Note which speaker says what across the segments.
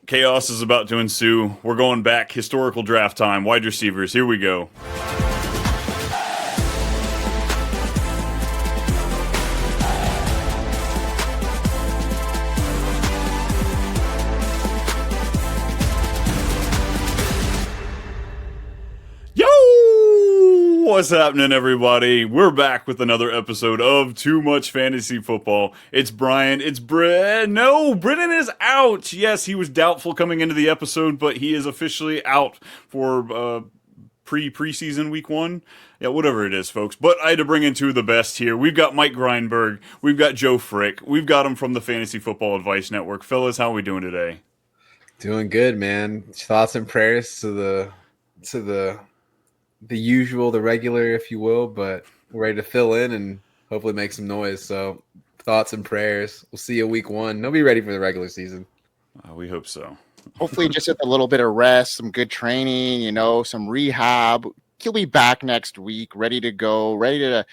Speaker 1: Chaos is about to ensue. We're going back. Historical draft time. Wide receivers. Here we go. What's happening, everybody? We're back with another episode of Too Much Fantasy Football. It's Brian. It's No, Brennan is out. Yes, he was doubtful coming into the episode, but he is officially out for preseason week one. Yeah, whatever it is, folks. But I had to bring in two of the best here. We've got Mike Grinberg. We've got Joe Frick. We've got him from the Fantasy Football Advice Network. Fellas, how are we doing today?
Speaker 2: Doing good, man. Thoughts and prayers to the usual, the regular, if you will, but we're ready to fill in and hopefully make some noise. So thoughts and prayers. We'll see you week one. They'll be ready for the regular season.
Speaker 1: We hope so.
Speaker 3: Hopefully just with a little bit of rest, some good training, some rehab. He'll be back next week, ready to go, ready to,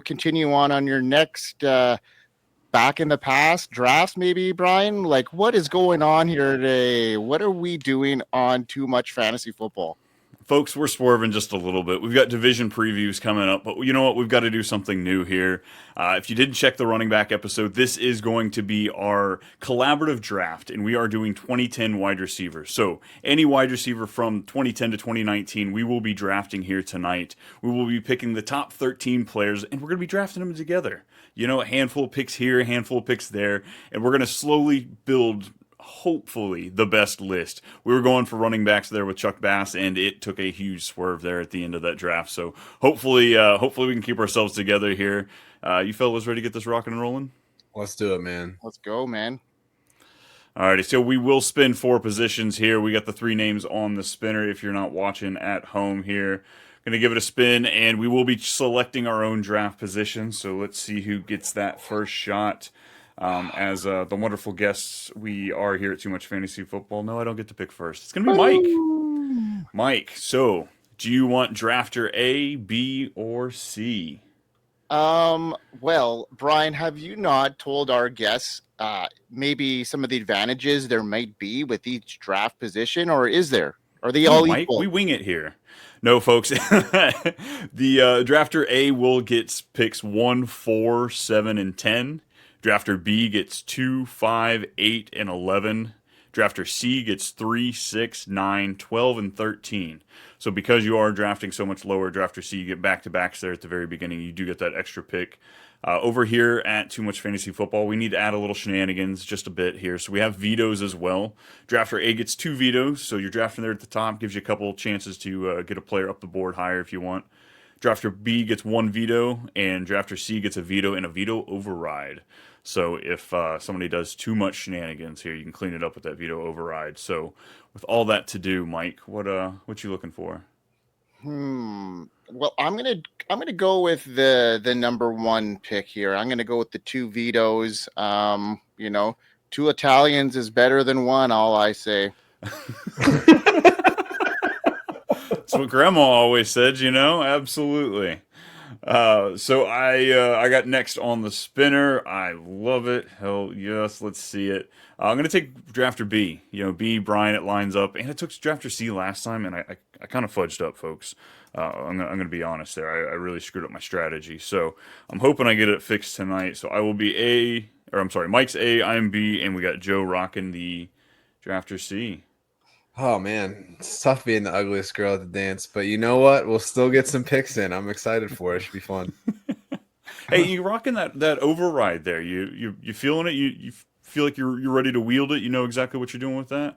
Speaker 3: continue on your next back in the past drafts, maybe, Brian. Like, what is going on here today? What are we doing on Too Much Fantasy Football?
Speaker 1: Folks, we're swerving just a little bit. We've got division previews coming up, but you know what? We've got to do something new here. If you didn't check the running back episode, this is going to be our collaborative draft, and we are doing 2010 wide receivers. So any wide receiver from 2010 to 2019, we will be drafting here tonight. We will be picking the top 13 players, and we're going to be drafting them together. A handful of picks here, a handful of picks there, and we're going to slowly build hopefully the best list. We were going for running backs there with Chuck Bass, and it took a huge swerve there at the end of that draft. So hopefully we can keep ourselves together here. You fellas ready to get this rocking and rolling?
Speaker 2: Let's do it, man.
Speaker 3: Let's go, man.
Speaker 1: Alrighty, so we will spin 4 positions here. We got the 3 names on the spinner if you're not watching at home here. Going to give it a spin, and we will be selecting our own draft position. So let's see who gets that first shot. As the wonderful guests we are here at Too Much Fantasy Football. No, I don't get to pick first. It's going to be Mike. Mike, so do you want drafter A, B, or C?
Speaker 3: Well, Brian, have you not told our guests maybe some of the advantages there might be with each draft position, or is there? Are they all
Speaker 1: Mike,
Speaker 3: equal?
Speaker 1: we wing it here. No, folks. The drafter A will get picks 1, 4, 7, and 10. Drafter B gets 2, 5, 8, and 11. Drafter C gets 3, 6, 9, 12, and 13. So because you are drafting so much lower, Drafter C, you get back-to-backs there at the very beginning. You do get that extra pick. Over here at Too Much Fantasy Football, we need to add a little shenanigans just a bit here. So we have vetoes as well. Drafter A gets 2 vetoes, so you're drafting there at the top. Gives you a couple chances to get a player up the board higher if you want. Drafter B gets 1 veto, and Drafter C gets a veto and a veto override. So if somebody does too much shenanigans here, you can clean it up with that veto override. So with all that to do, Mike, what you looking for?
Speaker 3: Well, I'm gonna go with the number 1 pick here. I'm gonna go with the 2 vetoes. 2 Italians is better than 1. All I say.
Speaker 1: That's what Grandma always said. Absolutely. So I got next on the spinner. I love it. Hell yes, let's see it. I'm gonna take drafter B. B, Brian, it lines up, and I took drafter C last time, and I kind of fudged up, folks. I'm gonna be honest there. I really screwed up my strategy. So I'm hoping I get it fixed tonight. So I will be Mike's A, I'm B, and we got Joe rocking the drafter C.
Speaker 2: Oh, man. It's tough being the ugliest girl at the dance, but you know what? We'll still get some picks in. I'm excited for it. It should be fun.
Speaker 1: Hey, you rocking that override there? You feeling it? You feel like you're ready to wield it? You know exactly what you're doing with that?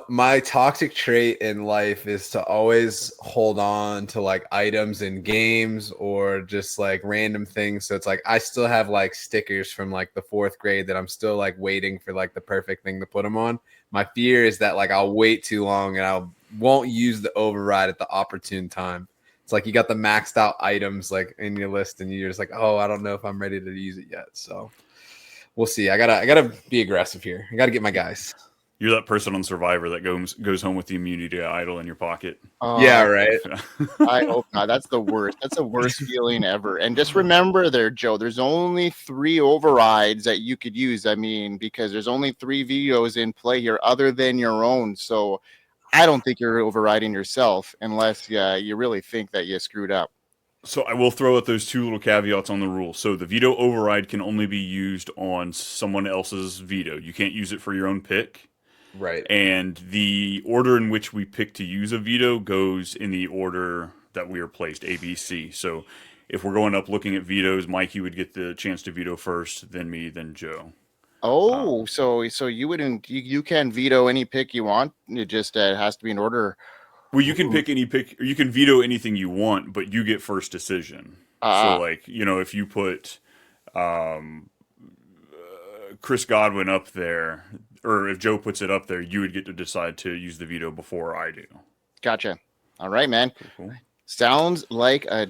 Speaker 2: My toxic trait in life is to always hold on to like items in games or just like random things. So it's like I still have like stickers from like the 4th grade that I'm still like waiting for like the perfect thing to put them on. My fear is that like I'll wait too long and I won't use the override at the opportune time. It's like you got the maxed out items like in your list and you're just like, oh, I don't know if I'm ready to use it yet. So we'll see. I gotta be aggressive here. I gotta get my guys.
Speaker 1: You're that person on Survivor that goes home with the immunity idol in your pocket.
Speaker 2: Yeah,
Speaker 3: Uh,
Speaker 2: right.
Speaker 3: I hope not. That's the worst. That's the worst feeling ever. And just remember there, Joe, there's only 3 overrides that you could use. I mean, because there's only 3 vetoes in play here other than your own. So I don't think you're overriding yourself unless you really think that you screwed up.
Speaker 1: So I will throw out those 2 little caveats on the rule. So the veto override can only be used on someone else's veto. You can't use it for your own pick.
Speaker 2: Right.
Speaker 1: And the order in which we pick to use a veto goes in the order that we are placed, A, B, C. So if we're going up looking at vetoes, Mikey would get the chance to veto first, then me, then Joe.
Speaker 3: Oh, so you wouldn't you can veto any pick you want. It just has to be in order.
Speaker 1: Well, you can pick any pick, or you can veto anything you want, but you get first decision. So,
Speaker 3: Uh,
Speaker 1: like, if you put Chris Godwin up there, or if Joe puts it up there, you would get to decide to use the veto before I do.
Speaker 3: Gotcha. All right, man.
Speaker 1: Cool.
Speaker 3: Sounds like a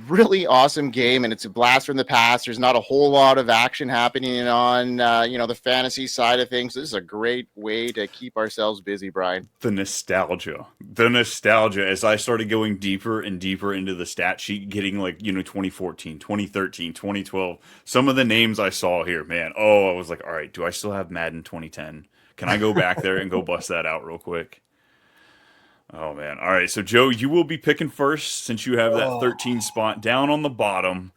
Speaker 3: really awesome game, and it's a blast from the past. There's not a whole lot of action happening on the fantasy side of things. This is a great way to keep ourselves busy, Brian.
Speaker 1: The nostalgia as I started going deeper and deeper into the stat sheet, getting like 2014, 2013, 2012, some of the names I saw here, man, I was like, all right, do I still have Madden 2010? Can I go back there and go bust that out real quick? Oh man. All right, so Joe, you will be picking first since you have that
Speaker 2: Oh,
Speaker 1: 13 spot down on the bottom.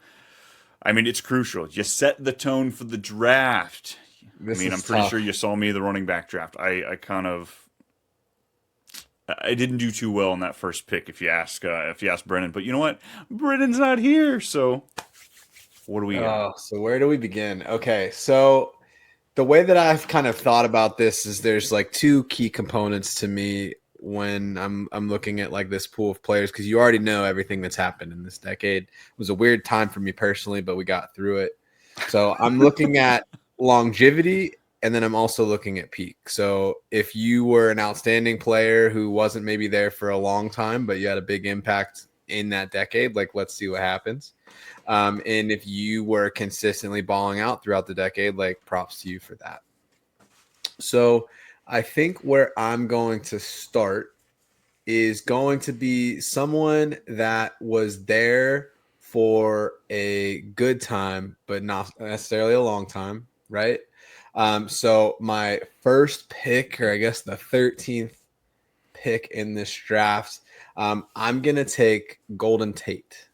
Speaker 1: I mean, it's crucial. You set the tone for the draft. I
Speaker 2: this
Speaker 1: mean, I'm
Speaker 2: is
Speaker 1: pretty
Speaker 2: tough.
Speaker 1: sure you saw me the running back draft. I didn't do too well in that first pick if you ask Brennan, but you know what? Brennan's not here, so what do we got?
Speaker 2: So where do we begin? Okay, so the way that I've kind of thought about this is there's like 2 key components to me when I'm looking at like this pool of players, because you already know everything that's happened in this decade. It was a weird time for me personally, but we got through it. So I'm looking at longevity, and then I'm also looking at peak. So if you were an outstanding player who wasn't maybe there for a long time, but you had a big impact in that decade, like let's see what happens. And if you were consistently balling out throughout the decade, like props to you for that. So I think where I'm going to start is going to be someone that was there for a good time, but not necessarily a long time, right? So my first pick, or I guess the 13th pick in this draft, I'm going to take Golden Tate.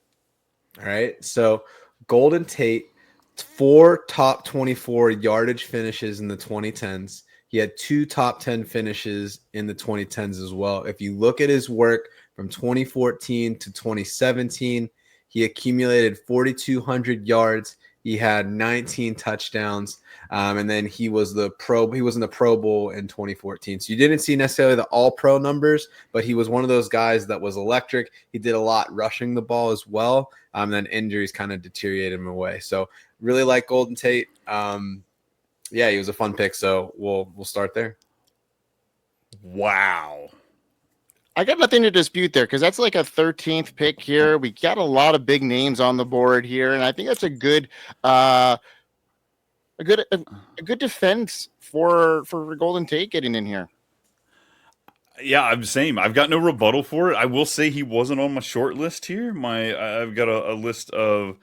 Speaker 2: All right. So Golden Tate, 4 top 24 yardage finishes in the 2010s. He had 2 top 10 finishes in the 2010s as well. If you look at his work from 2014 to 2017, he accumulated 4,200 yards. He had 19 touchdowns. And then he was in the Pro Bowl in 2014. So you didn't see necessarily the all pro numbers, but he was one of those guys that was electric. He did a lot rushing the ball as well. Then injuries kind of deteriorated him away. So really like Golden Tate. Yeah, he was a fun pick. So we'll start there.
Speaker 1: Wow.
Speaker 3: I got nothing to dispute there because that's like a 13th pick here. We got a lot of big names on the board here, and I think that's a good a good defense for Golden Tate getting in here.
Speaker 1: Yeah, I'm the same. I've got no rebuttal for it. I will say he wasn't on my short list here. I've got a list of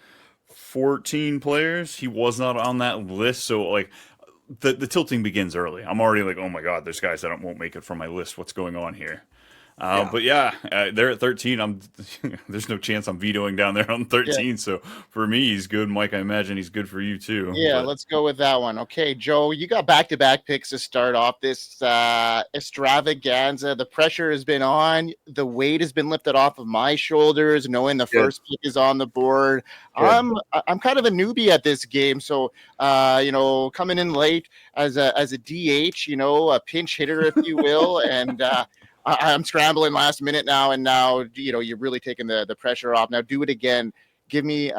Speaker 1: 14 players. He was not on that list, so like the tilting begins early. I'm already like, oh my god, there's guys that won't make it from my list. What's going on here?
Speaker 2: Yeah.
Speaker 1: But yeah, they're at 13. There's no chance I'm vetoing down there on 13.
Speaker 3: Yeah.
Speaker 1: So for me, he's good. Mike, I imagine he's good for you too.
Speaker 3: Yeah,
Speaker 1: But
Speaker 3: let's go with that one. Okay, Joe, you got back-to-back picks to start off this extravaganza. The pressure has been on. The weight has been lifted off of my shoulders, knowing the
Speaker 2: Good.
Speaker 3: first pick is on the board.
Speaker 2: Good.
Speaker 3: I'm kind of a newbie at this game, so coming in late as a DH, a pinch hitter, if you will, and I'm scrambling last minute now, and now you're really taking the pressure off. Now do it again. Give me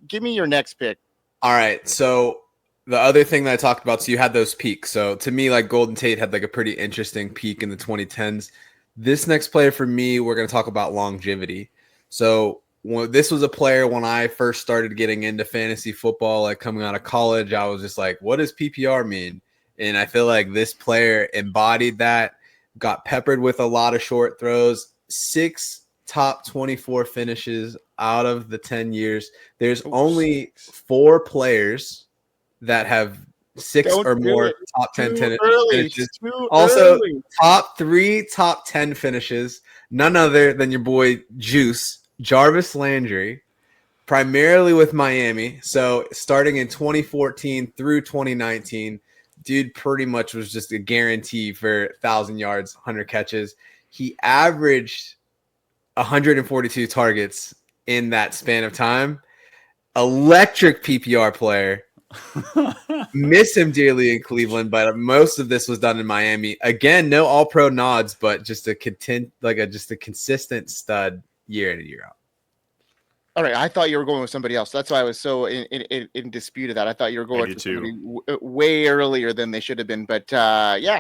Speaker 3: your next pick.
Speaker 2: All right. So the other thing that I talked about, so you had those peaks. So to me, like Golden Tate had like a pretty interesting peak in the 2010s. This next player for me, we're going to talk about longevity. So this was a player when I first started getting into fantasy football, like coming out of college, I was just like, what does PPR mean? And I feel like this player embodied that, got peppered with a lot of short throws, 6 top 24 finishes out of the 10 years. There's only 4 players that have 6
Speaker 3: Don't
Speaker 2: or
Speaker 3: do
Speaker 2: more
Speaker 3: it.
Speaker 2: top 10
Speaker 3: Too early.
Speaker 2: finishes.
Speaker 3: Too
Speaker 2: Also,
Speaker 3: early.
Speaker 2: top 3 top 10 finishes. None other than your boy Juice, Jarvis Landry, primarily with Miami. So starting in 2014 through 2019, dude pretty much was just a guarantee for 1,000 yards, 100 catches. He averaged 142 targets in that span of time. Electric PPR player. Miss him dearly in Cleveland, but most of this was done in Miami. Again, no All Pro nods, but just a consistent stud year in and year out.
Speaker 3: All right, I thought you were going with somebody else. That's why I was so in dispute of that. I thought you were going for somebody way earlier than they should have been. But yeah,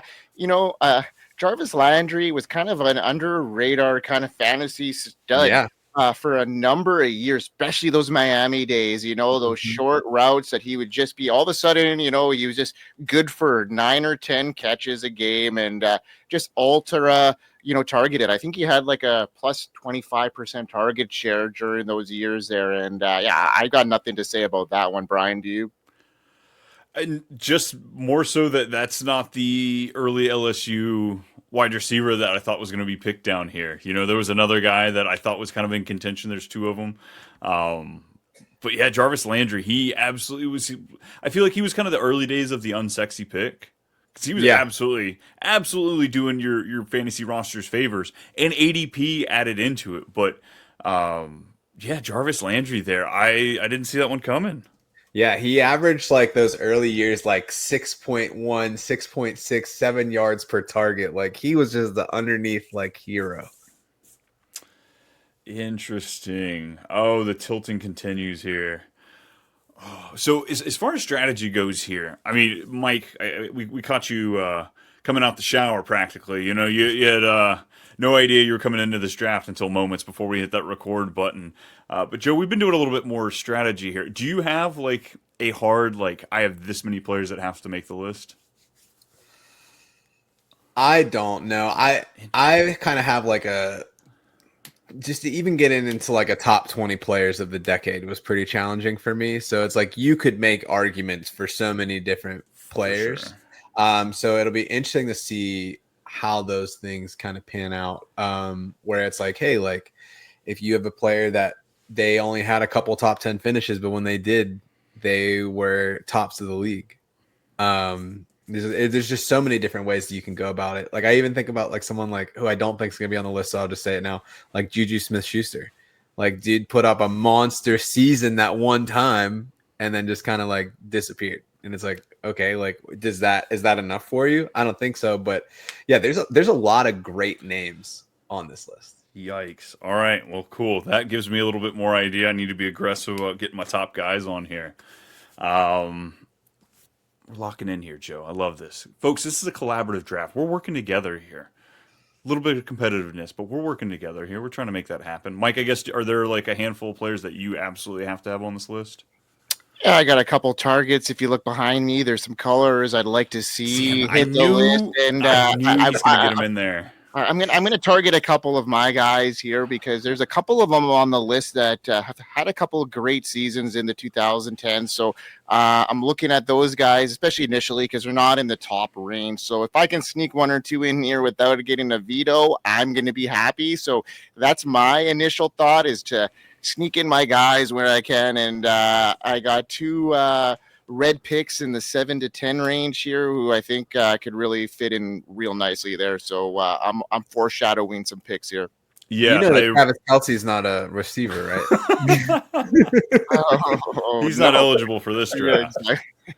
Speaker 3: Jarvis Landry was kind of an under radar kind of fantasy stud for a number of years, especially those Miami days. Those short routes that he would just be all of a sudden. He was just good for 9 or 10 catches a game and just ultra. Targeted. I think he had like a plus 25% target share during those years there. And yeah, I got nothing to say about that one. Brian, do you?
Speaker 1: And just more so that's not the early LSU wide receiver that I thought was going to be picked down here. There was another guy that I thought was kind of in contention. There's 2 of them. But yeah, Jarvis Landry, he absolutely was. I feel like he was kind of the early days of the unsexy pick. He was absolutely doing your fantasy rosters favors, and ADP added into it. But yeah, Jarvis Landry there, I didn't see that one coming.
Speaker 2: Yeah, he averaged like those early years, like 6.1, 6.6, 7 yards per target. Like he was just the underneath like hero.
Speaker 1: Interesting. Oh, the tilting continues here. So as far as strategy goes here, I mean, Mike, we caught you coming out the shower practically. You had no idea you were coming into this draft until moments before we hit that record button. But Joe, we've been doing a little bit more strategy here. Do you have like a hard, like, I have this many players that have to make the list?
Speaker 2: I don't know. I kind of have like just to even get into like a top 20 players of the decade was pretty challenging for me. So it's like you could make arguments for so many different players. Sure. So it'll be interesting to see how those things kind of pan out. Where it's like, hey, like if you have a player that they only had a couple top 10 finishes, but when they did, they were tops of the league. There's just so many different ways that you can go about it. Like I even think about like someone like who I don't think is going to be on the list, so I'll just say it now, like Juju Smith-Schuster. Like dude put up a monster season that one time and then just kind of like disappeared. And it's like, okay, like is that enough for you? I don't think so, but yeah, there's a lot of great names on this list.
Speaker 1: Yikes. All right. Well, cool. That gives me a little bit more idea. I need to be aggressive about getting my top guys on here. We're locking in here, Joe. I love this. Folks, this is a collaborative draft. We're working together here. A little bit of competitiveness, but we're working together here. We're trying to make that happen. Mike, I guess, are there like a handful of players that you absolutely have to have on this list?
Speaker 3: Yeah, I got a couple targets. If you look behind me, there's some colors I'd like to see hit the list. And
Speaker 1: I knew he was going to get them in there.
Speaker 3: I'm gonna target a couple of my guys here because there's a couple of them on the list that have had a couple of great seasons in the 2010s. So I'm looking at those guys, especially initially, because they're not in the top range. So if I can sneak 1 or 2 in here without getting a veto, I'm going to be happy. So that's my initial thought, is to sneak in my guys where I can. And I got 2 red picks in the 7 to 10 range here, who I think could really fit in real nicely there. So I'm foreshadowing some picks here.
Speaker 2: Yeah, that Travis Kelce's not a receiver, right?
Speaker 1: He's not eligible for this draft. Yeah, exactly.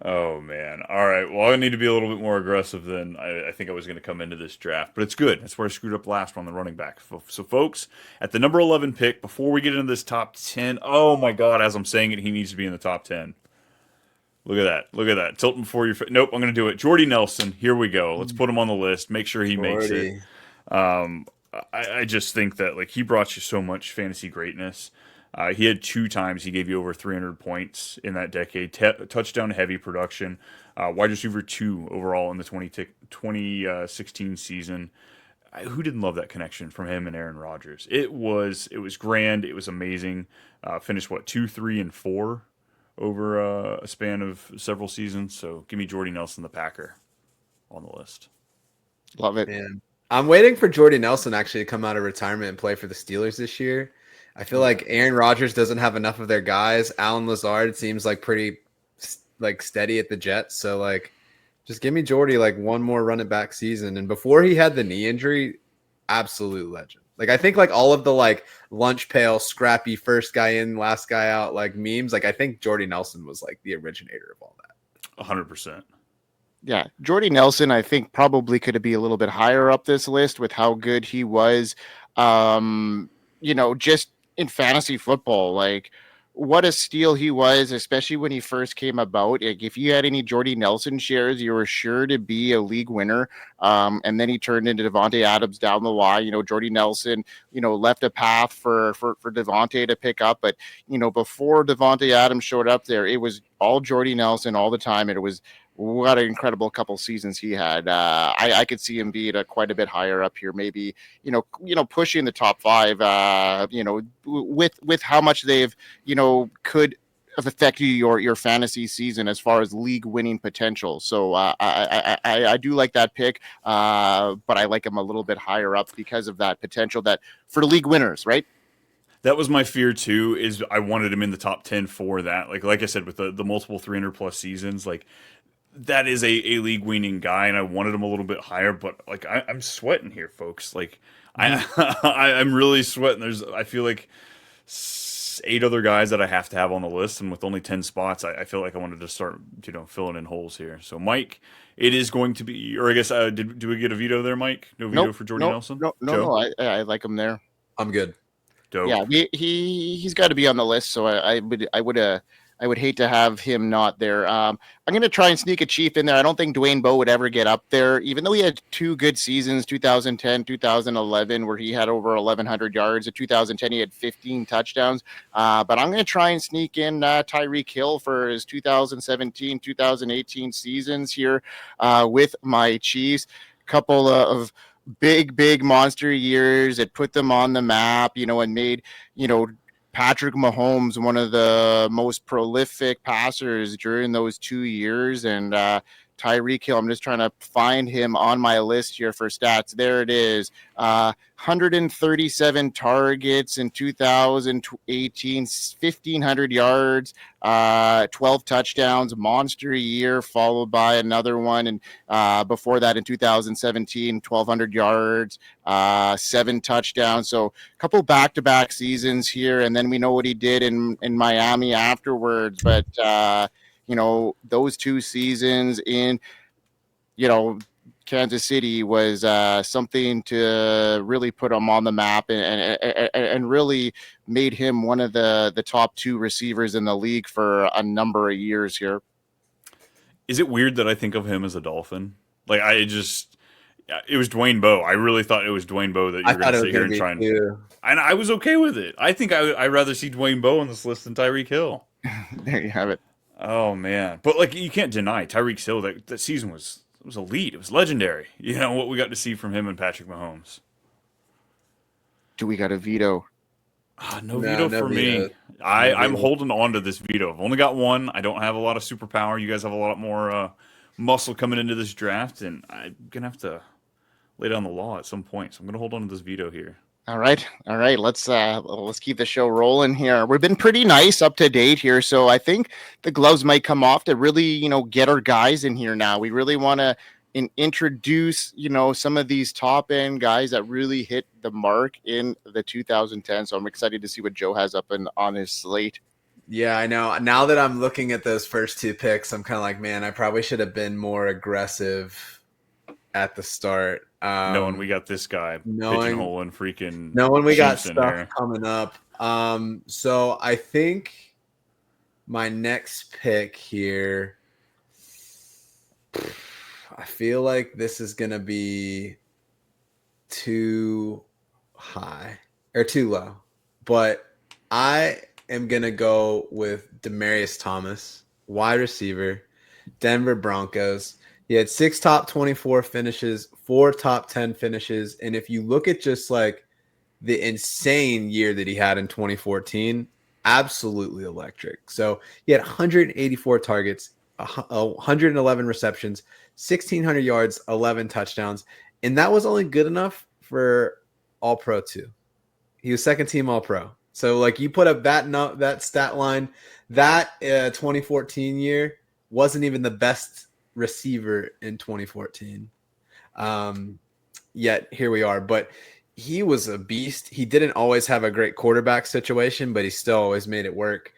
Speaker 1: Oh man! All right. Well, I need to be a little bit more aggressive than I think I was going to come into this draft, but it's good. That's where I screwed up last on the running back. So, folks, at the number 11 pick, before we get into this top 10, oh my God! As I'm saying it, he needs to be in the top 10. Look at that. Look at that. Tilting before your nope, I'm going to do it. Jordy Nelson. Here we go. Let's put him on the list. Make sure he makes it. I just think that like he brought you so much fantasy greatness. He had 2 times he gave you over 300 points in that decade. Touchdown heavy production. Wide receiver 2 overall in the 2016 season. Who didn't love that connection from him and Aaron Rodgers? It was grand. It was amazing. Finished what 2, 3, and 4 over a span of several seasons. So give me Jordy Nelson, the Packer, on the list.
Speaker 3: Love it.
Speaker 2: Man, I'm waiting for Jordy Nelson actually to come out of retirement and play for the Steelers this year. I feel like Aaron Rodgers doesn't have enough of their guys. Alan Lazard seems like pretty like steady at the Jets. So like, just give me Jordy like one more run it back season. And before he had the knee injury, absolute legend. Like I think like all of the like lunch pail, scrappy, first guy in, last guy out, like memes. Like I think Jordy Nelson was like the originator of all that.
Speaker 1: 100%.
Speaker 3: Yeah, Jordy Nelson, I think probably could be a little bit higher up this list with how good he was. Just in fantasy football, like what a steal he was, especially when he first came about. Like if you had any Jordy Nelson shares, you were sure to be a league winner. And then he turned into Devontae Adams down the line. Jordy Nelson, left a path for Devontae to pick up. But, before Devontae Adams showed up there, it was all Jordy Nelson all the time. And it was what an incredible couple seasons he had. I could see him being quite a bit higher up here, maybe pushing the top 5. With how much they've could have affected your fantasy season as far as league winning potential. So I do like that pick, but I like him a little bit higher up because of that potential that for league winners, right?
Speaker 1: That was my fear too. Is I wanted him in the top 10 for that. Like I said, with the multiple 300 plus seasons, like that is a league winning guy, and I wanted him a little bit higher. But like I'm sweating here, folks. Like I'm really sweating. I feel like 8 other guys that I have to have on the list, and with only 10 spots, I feel like I wanted to start filling in holes here. So Mike, it is going to be, or I guess do we get a veto there, Mike? No veto
Speaker 3: Nope,
Speaker 1: for Jordy Nelson.
Speaker 3: no. I like him there.
Speaker 2: I'm good.
Speaker 1: Dope.
Speaker 3: Yeah, he's got to be on the list. So I would hate to have him not there. I'm going to try and sneak a Chief in there. I don't think Dwayne Bowe would ever get up there, even though he had 2 good seasons, 2010, 2011, where he had over 1,100 yards. In 2010, he had 15 touchdowns. But I'm going to try and sneak in Tyreek Hill for his 2017, 2018 seasons here with my Chiefs. Couple of big monster years that put them on the map, and made, Patrick Mahomes one of the most prolific passers during those 2 years. And Tyreek Hill, I'm just trying to find him on my list here for stats. There it is. 137 targets in 2018, 1,500 yards, 12 touchdowns, monster year, followed by another one. And before that in 2017, 1,200 yards, 7 touchdowns. So a couple back-to-back seasons here. And then we know what he did in Miami afterwards. But, those 2 seasons in, Kansas City was something to really put him on the map and really made him one of the top 2 receivers in the league for a number of years here.
Speaker 1: Is it weird that I think of him as a Dolphin? Like it was Dwayne Bowe. I really thought it was Dwayne Bowe that you were going to sit here and try and. And I was okay with it. I think I'd rather see Dwayne Bowe on this list than Tyreek Hill.
Speaker 3: There you have it.
Speaker 1: Oh man, but like you can't deny Tyreek Hill. That season was elite. It was legendary. What we got to see from him and Patrick Mahomes.
Speaker 3: Do we got a veto?
Speaker 1: No veto for me. I'm holding on to this veto. I've only got one. I don't have a lot of superpower. You guys have a lot more muscle coming into this draft, and I'm gonna have to lay down the law at some point. So I'm gonna hold on to this veto here.
Speaker 3: All right. Let's keep the show rolling here. We've been pretty nice up to date here, so I think the gloves might come off to really, get our guys in here now. We really want to introduce, some of these top end guys that really hit the mark in the 2010. So I'm excited to see what Joe has up on his slate.
Speaker 2: Yeah, I know. Now that I'm looking at those first 2 picks, I'm kind of like, man, I probably should have been more aggressive at the start.
Speaker 1: Knowing we got this guy pigeonholing freaking.
Speaker 2: Knowing we got stuff
Speaker 1: here
Speaker 2: coming up. So I think my next pick here, I feel like this is going to be too high or too low, but I am going to go with Demaryius Thomas, wide receiver, Denver Broncos. He had 6 top 24 finishes, 4 top 10 finishes. And if you look at just like the insane year that he had in 2014, absolutely electric. So he had 184 targets, 111 receptions, 1,600 yards, 11 touchdowns. And that was only good enough for All Pro 2. He was second team All Pro. So like you put up that stat line, that 2014 year wasn't even the best receiver in 2014. Yet here we are. But he was a beast. He didn't always have a great quarterback situation, but he still always made it work.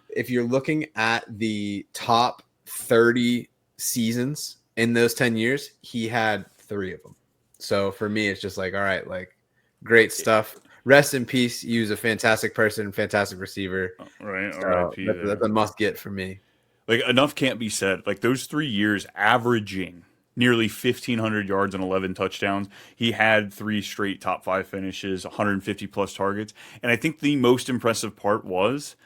Speaker 2: If you're looking at the top 30 seasons in those 10 years, he had 3 of them. So for me, it's just like, all right, like great stuff. Rest in peace. He was a fantastic person, fantastic receiver.
Speaker 1: Right.
Speaker 2: So
Speaker 1: R.I.P.
Speaker 2: that's a must get for me.
Speaker 1: Like enough can't be said. Like those 3 years averaging nearly 1,500 yards and 11 touchdowns. He had 3 straight top 5 finishes, 150 plus targets. And I think the most impressive part was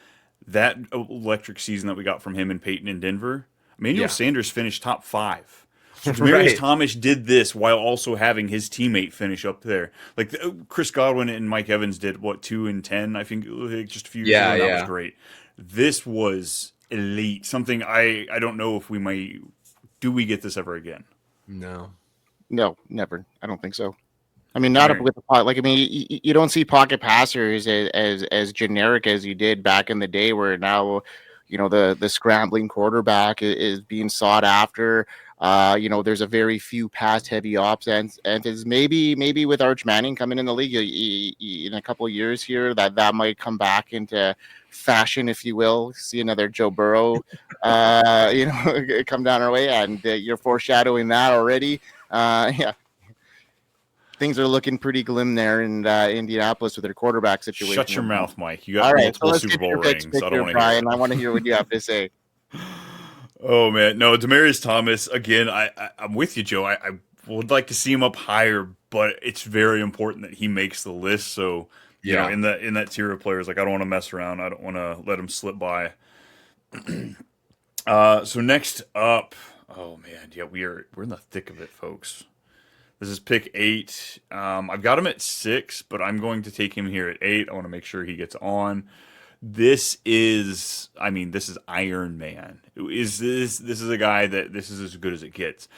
Speaker 1: that electric season that we got from him and Peyton in Denver. Emmanuel Sanders finished top 5. So Demaryius
Speaker 2: Right.
Speaker 1: Thomas did this while also having his teammate finish up there. Like Chris Godwin and Mike Evans did, what, 2 and 10, I think, just a few years ago, and that was great. This was elite. Something I don't know if we might... Do we get this ever again?
Speaker 2: No,
Speaker 3: never. I don't think so. I mean, not with the pot. Like, I mean, you don't see pocket passers as generic as you did back in the day, where now, you know, the scrambling quarterback is being sought after. You know, there's a very few pass-heavy options, and is maybe with Arch Manning coming in the league in a couple of years here, that might come back into fashion, if you will. See another Joe Burrow, you know, come down our way, and you're foreshadowing that already. Yeah, things are looking pretty glim there in Indianapolis with their quarterback situation.
Speaker 1: Shut your mouth, Mike. You got multiple Super Bowl rings. I don't want to hear it.
Speaker 3: I want to hear what you have to say.
Speaker 1: Oh man, no, Demaryius Thomas again. I'm with you, Joe. I would like to see him up higher, but it's very important that he makes the list. So you know, in that tier of players, like I don't want to mess around. I don't want to let him slip by. So next up, oh man, yeah, we're in the thick of it, folks. This is pick 8. I've got him at 6, but I'm going to take him here at 8. I want to make sure he gets on. This is Iron Man. This is a guy that this is as good as it gets.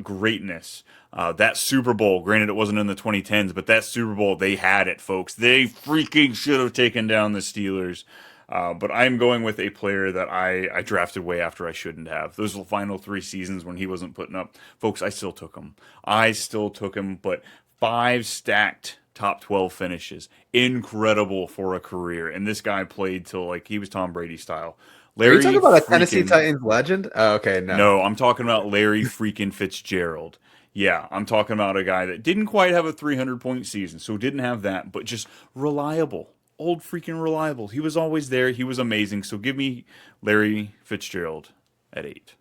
Speaker 1: Greatness. That Super Bowl, granted it wasn't in the 2010s, but that Super Bowl, they had it, folks. They freaking should have taken down the Steelers. But I'm going with a player that I drafted way after I shouldn't have. Those final 3 seasons when he wasn't putting up, folks, I still took him. But 5 stacked top 12 finishes. Incredible for a career. And this guy played till like he was Tom Brady style.
Speaker 2: Are you talking about a Tennessee Titans legend? Oh, okay, no.
Speaker 1: No, I'm talking about Larry freaking Fitzgerald. Yeah, I'm talking about a guy that didn't quite have a 300-point season, so didn't have that, but just reliable. Old freaking reliable. He was always there. He was amazing. So give me Larry Fitzgerald at 8.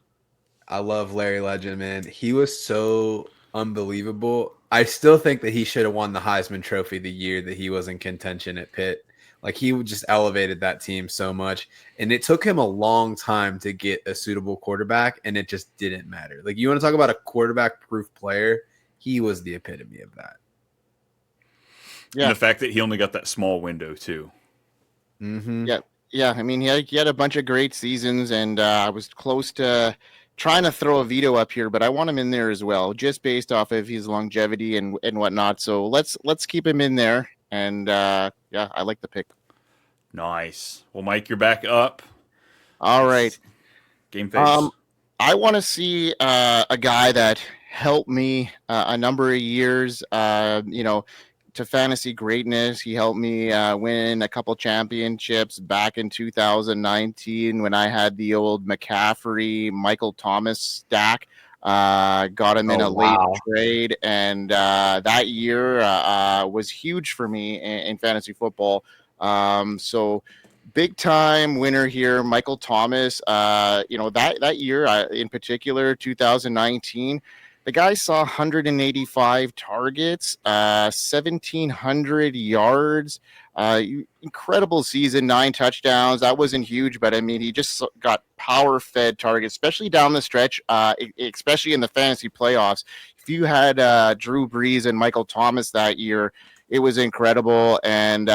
Speaker 2: I love Larry Legend, man. He was so unbelievable. I still think that he should have won the Heisman Trophy the year that he was in contention at Pitt. Like he just elevated that team so much. And it took him a long time to get a suitable quarterback, and it just didn't matter. Like you want to talk about a quarterback-proof player, he was the epitome of that.
Speaker 1: Yeah. And the fact that he only got that small window too.
Speaker 2: Mm-hmm.
Speaker 3: Yeah. I mean, he had a bunch of great seasons, and I was close to trying to throw a veto up here, but I want him in there as well, just based off of his longevity and whatnot. So let's keep him in there. And yeah, I like the pick.
Speaker 1: Nice. Well, Mike, you're back up.
Speaker 3: All right.
Speaker 1: Game face.
Speaker 3: I want to see a guy that helped me a number of years. You know, to fantasy greatness. He helped me win a couple championships back in 2019 when I had the old McCaffrey, Michael Thomas stack. Got him in a late trade, and that year was huge for me in fantasy football. So big time winner here, Michael Thomas. You know, that year in particular, 2019. The guy saw 185 targets, 1,700 yards, Incredible season, 9 touchdowns. That wasn't huge, but I mean, he just got power fed targets, especially down the stretch, especially in the fantasy playoffs. If you had Drew Brees and Michael Thomas that year, it was incredible. And,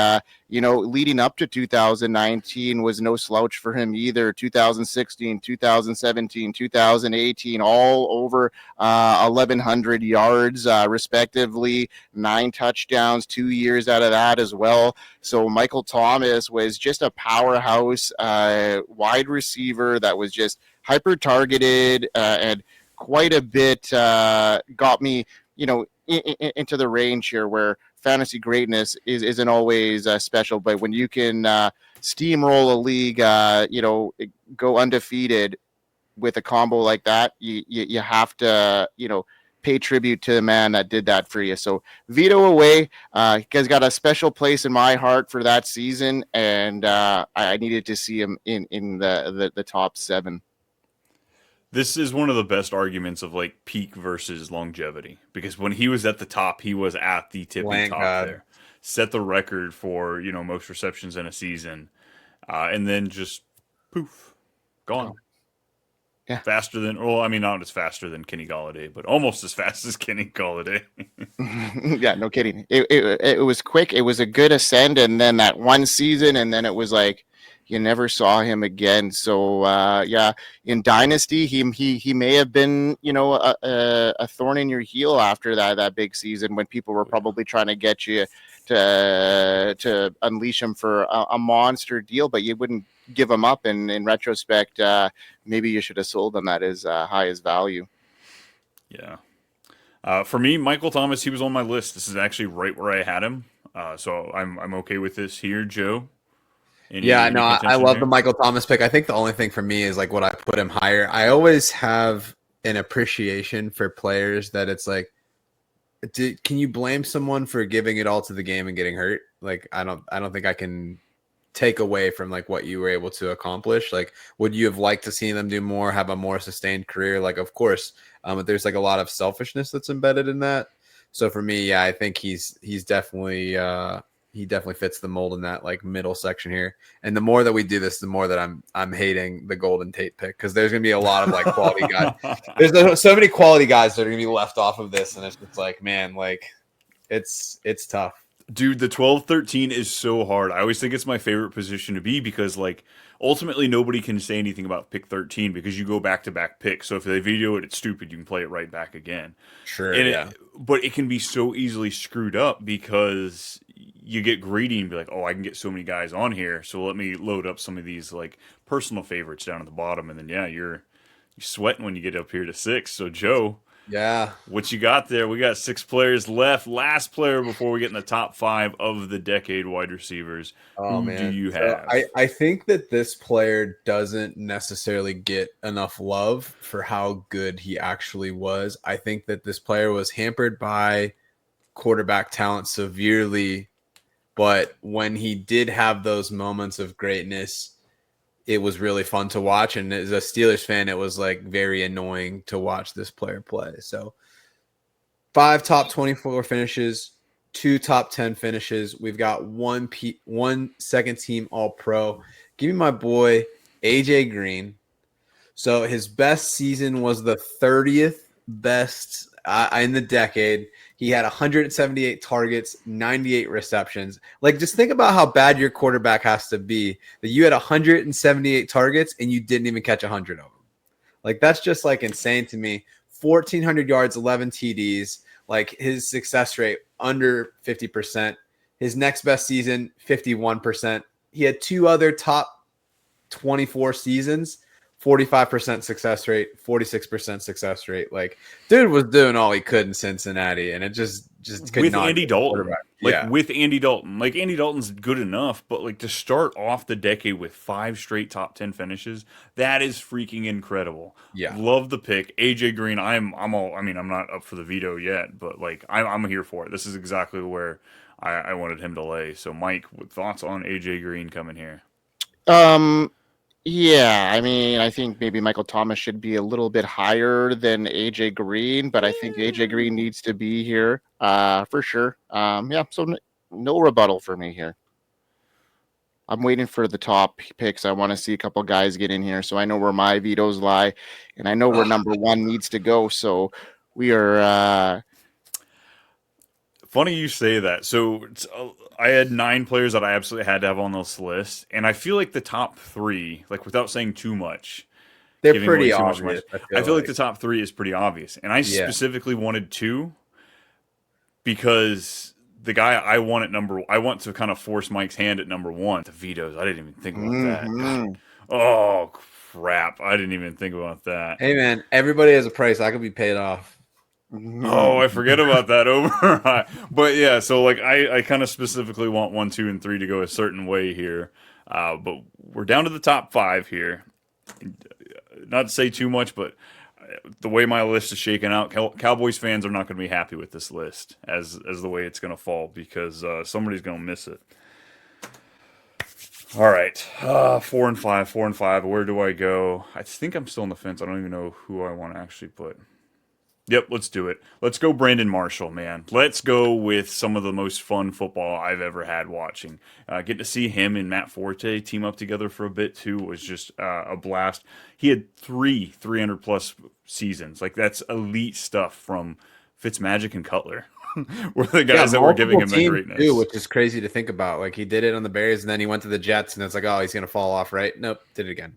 Speaker 3: leading up to 2019 was no slouch for him either. 2016, 2017, 2018, all over 1,100 yards, respectively, 9 touchdowns, 2 years out of that as well. So Michael Thomas was just a powerhouse wide receiver that was just hyper targeted and quite a bit got me, into the range here where fantasy greatness isn't always special, but when you can steamroll a league, go undefeated with a combo like that, you have to, pay tribute to the man that did that for you. So veto away. You guys got a special place in my heart for that season, and I needed to see him in the top 7.
Speaker 1: This is one of the best arguments of like peak versus longevity because when he was at the top, he was at the tippy
Speaker 2: Thank
Speaker 1: top
Speaker 2: God.
Speaker 1: there. Set the record for, most receptions in a season. And then just poof, gone.
Speaker 3: Yeah.
Speaker 1: Faster than, not as faster than Kenny Galladay, but almost as fast as Kenny Galladay.
Speaker 3: Yeah, no kidding. It was quick. It was a good ascend, and then that one season, and then it was like you never saw him again. So in Dynasty, he may have been a thorn in your heel after that big season when people were probably trying to get you to unleash him for a monster deal, but you wouldn't give him up. And in retrospect, maybe you should have sold him at his highest value.
Speaker 1: Yeah. For me, Michael Thomas, he was on my list. This is actually right where I had him. So I'm okay with this here, Joe.
Speaker 2: I
Speaker 1: contention
Speaker 2: love
Speaker 1: here?
Speaker 2: the Michael Thomas pick. I think the only thing for me is like what I put him higher. I always have an appreciation for players that it's like, can you blame someone for giving it all to the game and getting hurt? Like, I don't think I can take away from like what you were able to accomplish. Like, would you have liked to see them do more, have a more sustained career? Like, of course, but there's like a lot of selfishness that's embedded in that. So for me, I think he's definitely he definitely fits the mold in that like middle section here. And the more that we do this, the more that I'm hating the Golden Tate pick because there's gonna be a lot of like quality guys. There's so many quality guys that are gonna be left off of this, and it's just like, man, like it's tough.
Speaker 1: Dude, the 12-13 is so hard. I always think it's my favorite position to be because, like, ultimately nobody can say anything about pick 13 because you go back-to-back picks. So if they video it, it's stupid. You can play it right back again.
Speaker 2: Sure,
Speaker 1: And
Speaker 2: yeah.
Speaker 1: but it can be so easily screwed up because you get greedy and be like, oh, I can get so many guys on here, so let me load up some of these, like, personal favorites down at the bottom. And then, yeah, you're sweating when you get up here to 6. So, Joe...
Speaker 2: Yeah.
Speaker 1: What you got there? We got 6 players left. Last player before we get in the top 5 of the decade wide receivers.
Speaker 2: Oh,
Speaker 1: Who
Speaker 2: man.
Speaker 1: do you
Speaker 2: So
Speaker 1: have?
Speaker 2: I think that this player doesn't necessarily get enough love for how good he actually was. I think that this player was hampered by quarterback talent severely, but when he did have those moments of greatness, it was really fun to watch. And as a Steelers fan, it was like very annoying to watch this player play. So 5 top 24 finishes, 2 top 10 finishes. We've got one second team all pro. Give me my boy, AJ Green. So his best season was the 30th best in the decade. He had 178 targets, 98 receptions. Like, just think about how bad your quarterback has to be that you had 178 targets and you didn't even catch 100 of them. Like, that's just like insane to me. 1,400 yards, 11 TDs. Like, his success rate under 50%. His next best season, 51%. He had 2 other top 24 seasons. 45% success rate, 46% success rate. Like, dude was doing all he could in Cincinnati, and it just could
Speaker 1: With
Speaker 2: not
Speaker 1: Andy Dalton.
Speaker 2: Yeah.
Speaker 1: With Andy Dalton. Like, Andy Dalton's good enough, but, like, to start off the decade with 5 straight top 10 finishes, that is freaking incredible.
Speaker 2: Yeah.
Speaker 1: Love the pick. AJ Green, I'm not up for the veto yet, but, like, I'm here for it. This is exactly where I wanted him to lay. So, Mike, thoughts on AJ Green coming here?
Speaker 3: Yeah, I mean, I think maybe Michael Thomas should be a little bit higher than AJ Green, but I think AJ Green needs to be here for sure. So no rebuttal for me here. I'm waiting for the top picks. I want to see a couple guys get in here, so I know where my vetoes lie, and I know where number one needs to go. So we are.
Speaker 1: Funny you say that. So I had 9 players that I absolutely had to have on this list, and I feel like the top three, like without saying too much,
Speaker 2: They're
Speaker 1: giving away
Speaker 2: pretty
Speaker 1: too much of my,
Speaker 2: obvious, I
Speaker 1: I
Speaker 2: feel
Speaker 1: feel like
Speaker 2: like.
Speaker 1: the top three is pretty obvious. And I
Speaker 2: Yeah.
Speaker 1: specifically wanted two because the guy I want to kind of force Mike's hand at number one. The vetoes. I didn't even think about that. God.
Speaker 3: Mhm.
Speaker 1: Oh crap! I didn't even think about that.
Speaker 2: Hey man, everybody has a price. I could be paid off.
Speaker 1: Oh,
Speaker 3: Mhm.
Speaker 1: I forget about that over. But yeah, so like I kind of specifically want 1, 2, and 3 to go a certain way here. But we're down to the top five here. Not to say too much, but the way my list is shaking out, Cowboys fans are not going to be happy with this list as the way it's going to fall because somebody's going to miss it. All right, 4 and 5, 4 and 5. Where do I go? I think I'm still on the fence. I don't even know who I want to actually put. Yep, let's do it. Let's go Brandon Marshall, man. Let's go with some of the most fun football I've ever had watching. Get to see him and Matt Forte team up together for a bit too was just a blast. He had 300 plus seasons. Like that's elite stuff from Fitzmagic and Cutler. Were the
Speaker 2: Yeah,
Speaker 1: guys that were giving
Speaker 2: multiple
Speaker 1: him that
Speaker 2: teams too,
Speaker 1: greatness.
Speaker 2: which is crazy to think about. Like he did it on the Bears, and then he went to the Jets, and it's like, oh, he's gonna fall off, right? Nope, did it again.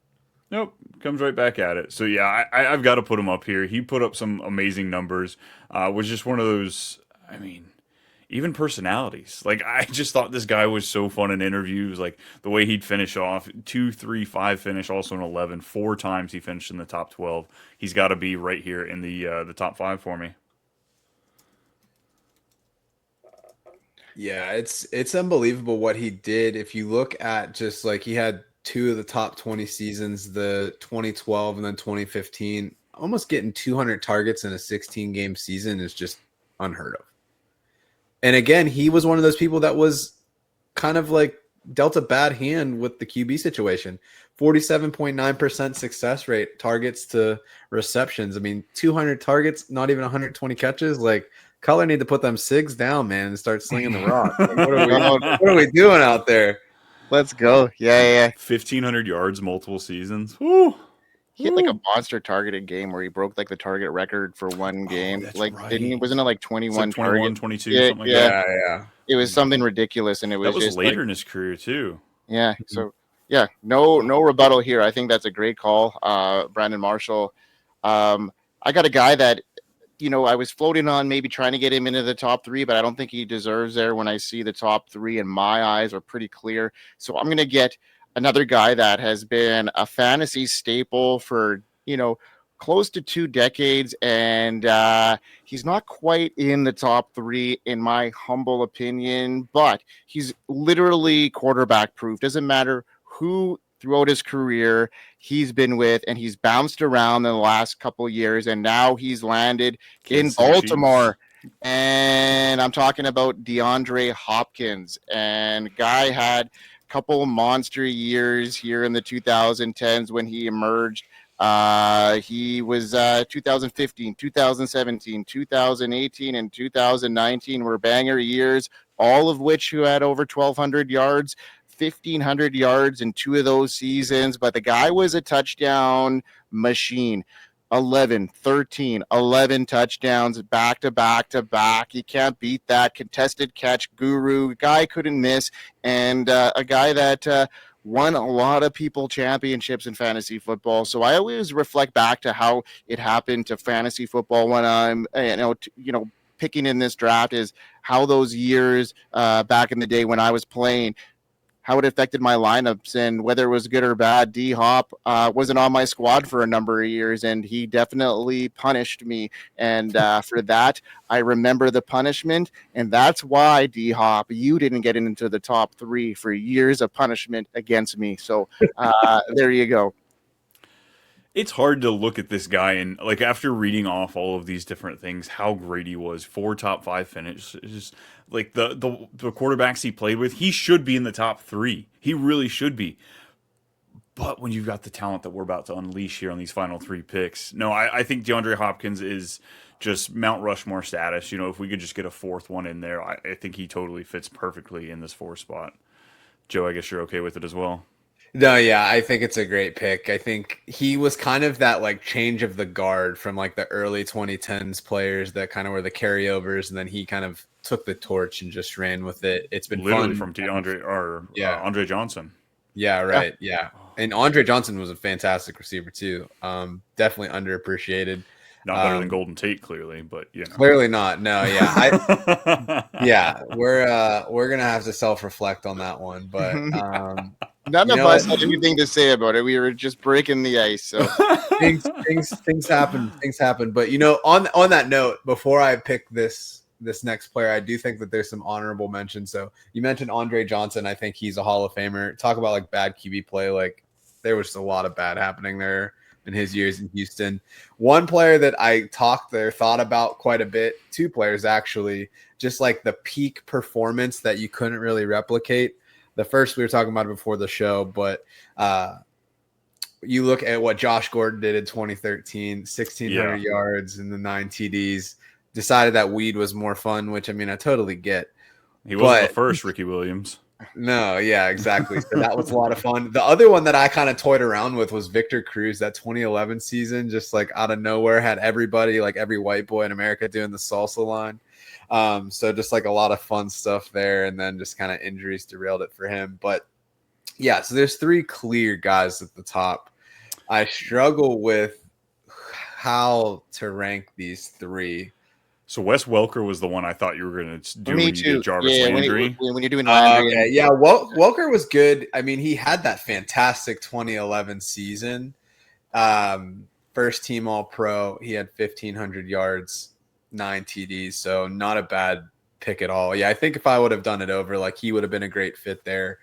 Speaker 1: Nope, comes right back at it. So yeah, I've got to put him up here. He put up some amazing numbers. Was just one of those. I mean, even personalities. Like I just thought this guy was so fun in interviews. Like the way he'd finish off 2, 3, 5 finish, also an 11. 4 times he finished in the top 12. He's got to be right here in the top five for me.
Speaker 2: Yeah, it's unbelievable what he did. If you look at just like he had two of the top 20 seasons, the 2012 and then 2015, almost getting 200 targets in a 16 game season is just unheard of. And again, he was one of those people that was kind of like dealt a bad hand with the QB situation. 47.9% success rate, targets to receptions. I mean, 200 targets, not even 120 catches. Like, Color need to put them SIGs down, man, and start slinging the rock. Like, what are we doing out there?
Speaker 3: Let's go. Yeah, yeah, yeah.
Speaker 1: 1,500 yards, multiple seasons. Woo!
Speaker 3: He had like a
Speaker 1: Woo!
Speaker 3: monster targeted game where he broke like the target record for one
Speaker 1: Oh,
Speaker 3: game.
Speaker 1: that's
Speaker 3: Like, didn't he?
Speaker 1: right.
Speaker 3: Wasn't it like
Speaker 1: It's like
Speaker 3: 21
Speaker 1: 21,
Speaker 3: targets?
Speaker 1: 22,
Speaker 3: Yeah,
Speaker 1: something like
Speaker 3: yeah.
Speaker 1: that.
Speaker 2: Yeah, yeah.
Speaker 3: It was something ridiculous, and it
Speaker 1: That
Speaker 3: was
Speaker 1: was
Speaker 3: just like,
Speaker 1: later in his career too.
Speaker 3: yeah. So yeah, no rebuttal here. I think that's a great call, Brandon Marshall. I got a guy that I was floating on maybe trying to get him into the top three, but I don't think he deserves there when I see the top three in my eyes are pretty clear. So I'm going to get another guy that has been a fantasy staple for, close to 2 decades. And he's not quite in the top three, in my humble opinion, but he's literally quarterback proof. Doesn't matter who throughout his career he's been with, and he's bounced around in the last couple years, and now he's landed in
Speaker 1: Kansas City Chiefs.
Speaker 3: Baltimore. And I'm talking about DeAndre Hopkins. And guy had a couple monster years here in the 2010s when he emerged. He was 2015, 2017, 2018, and 2019 were banger years, all of which who had over 1,200 yards. 1,500 yards in two of those seasons, but the guy was a touchdown machine. 11, 13, 11 touchdowns back to back to back. You can't beat that. Contested catch guru. Guy couldn't miss. And a guy that won a lot of people championships in fantasy football. So I always reflect back to how it happened to fantasy football when I'm, picking in this draft is how those years back in the day when I was playing, how it affected my lineups and whether it was good or bad. D Hop wasn't on my squad for a number of years, and he definitely punished me. And for that, I remember the punishment, and that's why D Hop, you didn't get into the top three for years of punishment against me. So there you go.
Speaker 1: It's hard to look at this guy and like after reading off all of these different things, how great he was. 4 top 5 finishes. Like the quarterbacks he played with, he should be in the top three. He really should be. But when you've got the talent that we're about to unleash here on these final 3 picks, no, I think DeAndre Hopkins is just Mount Rushmore status. If we could just get a fourth one in there, I think he totally fits perfectly in this 4 spot. Joe, I guess you're okay with it as well.
Speaker 2: No, yeah, I think it's a great pick. I think he was kind of that like change of the guard from like the early 2010s players that kind of were the carryovers, and then he kind of took the torch and just ran with it. It's been
Speaker 1: Literally
Speaker 2: fun.
Speaker 1: from DeAndre or
Speaker 2: Yeah,
Speaker 1: Andre Johnson.
Speaker 2: yeah,
Speaker 3: Yeah.
Speaker 2: right. Yeah. And Andre Johnson was a fantastic receiver too. Definitely underappreciated.
Speaker 1: Not better than Golden Tate, clearly, but you know.
Speaker 2: Clearly not. No, yeah. We're gonna have to self-reflect on that one. But
Speaker 3: None
Speaker 2: you
Speaker 3: of
Speaker 2: know
Speaker 3: us
Speaker 2: what?
Speaker 3: had anything to say about it. We were just breaking the ice. So
Speaker 2: Things happen. Things happen. But you know, on that note, before I pick this next player, I do think that there's some honorable mentions. So you mentioned Andre Johnson. I think he's a Hall of Famer. Talk about like bad QB play. Like there was a lot of bad happening there in his years in Houston. One player that I thought about quite a bit, two players actually, just like the peak performance that you couldn't really replicate. The first we were talking about before the show, but you look at what Josh Gordon did in 2013, 1,600 yards and the 9 TDs, decided that weed was more fun, which I mean, I totally get.
Speaker 1: He wasn't the first Ricky Williams.
Speaker 2: No, yeah, exactly. So that was a lot of fun. The other one that I kind of toyed around with was Victor Cruz, that 2011 season, just like out of nowhere, had everybody, like every white boy in America doing the salsa line. So just like a lot of fun stuff there, and then just kind of injuries derailed it for him. But yeah, so there's three clear guys at the top. I struggle with how to rank these three.
Speaker 1: So Wes Welker was the one I thought you were going to do
Speaker 3: me
Speaker 1: when you
Speaker 3: too.
Speaker 1: did Jarvis
Speaker 3: Yeah,
Speaker 1: Landry.
Speaker 3: when you're doing Landry.
Speaker 2: Okay, yeah, Welker was good. I mean, he had that fantastic 2011 season. First team All Pro. He had 1,500 yards, 9 TDs. So not a bad pick at all. Yeah, I think if I would have done it over, like he would have been a great fit there.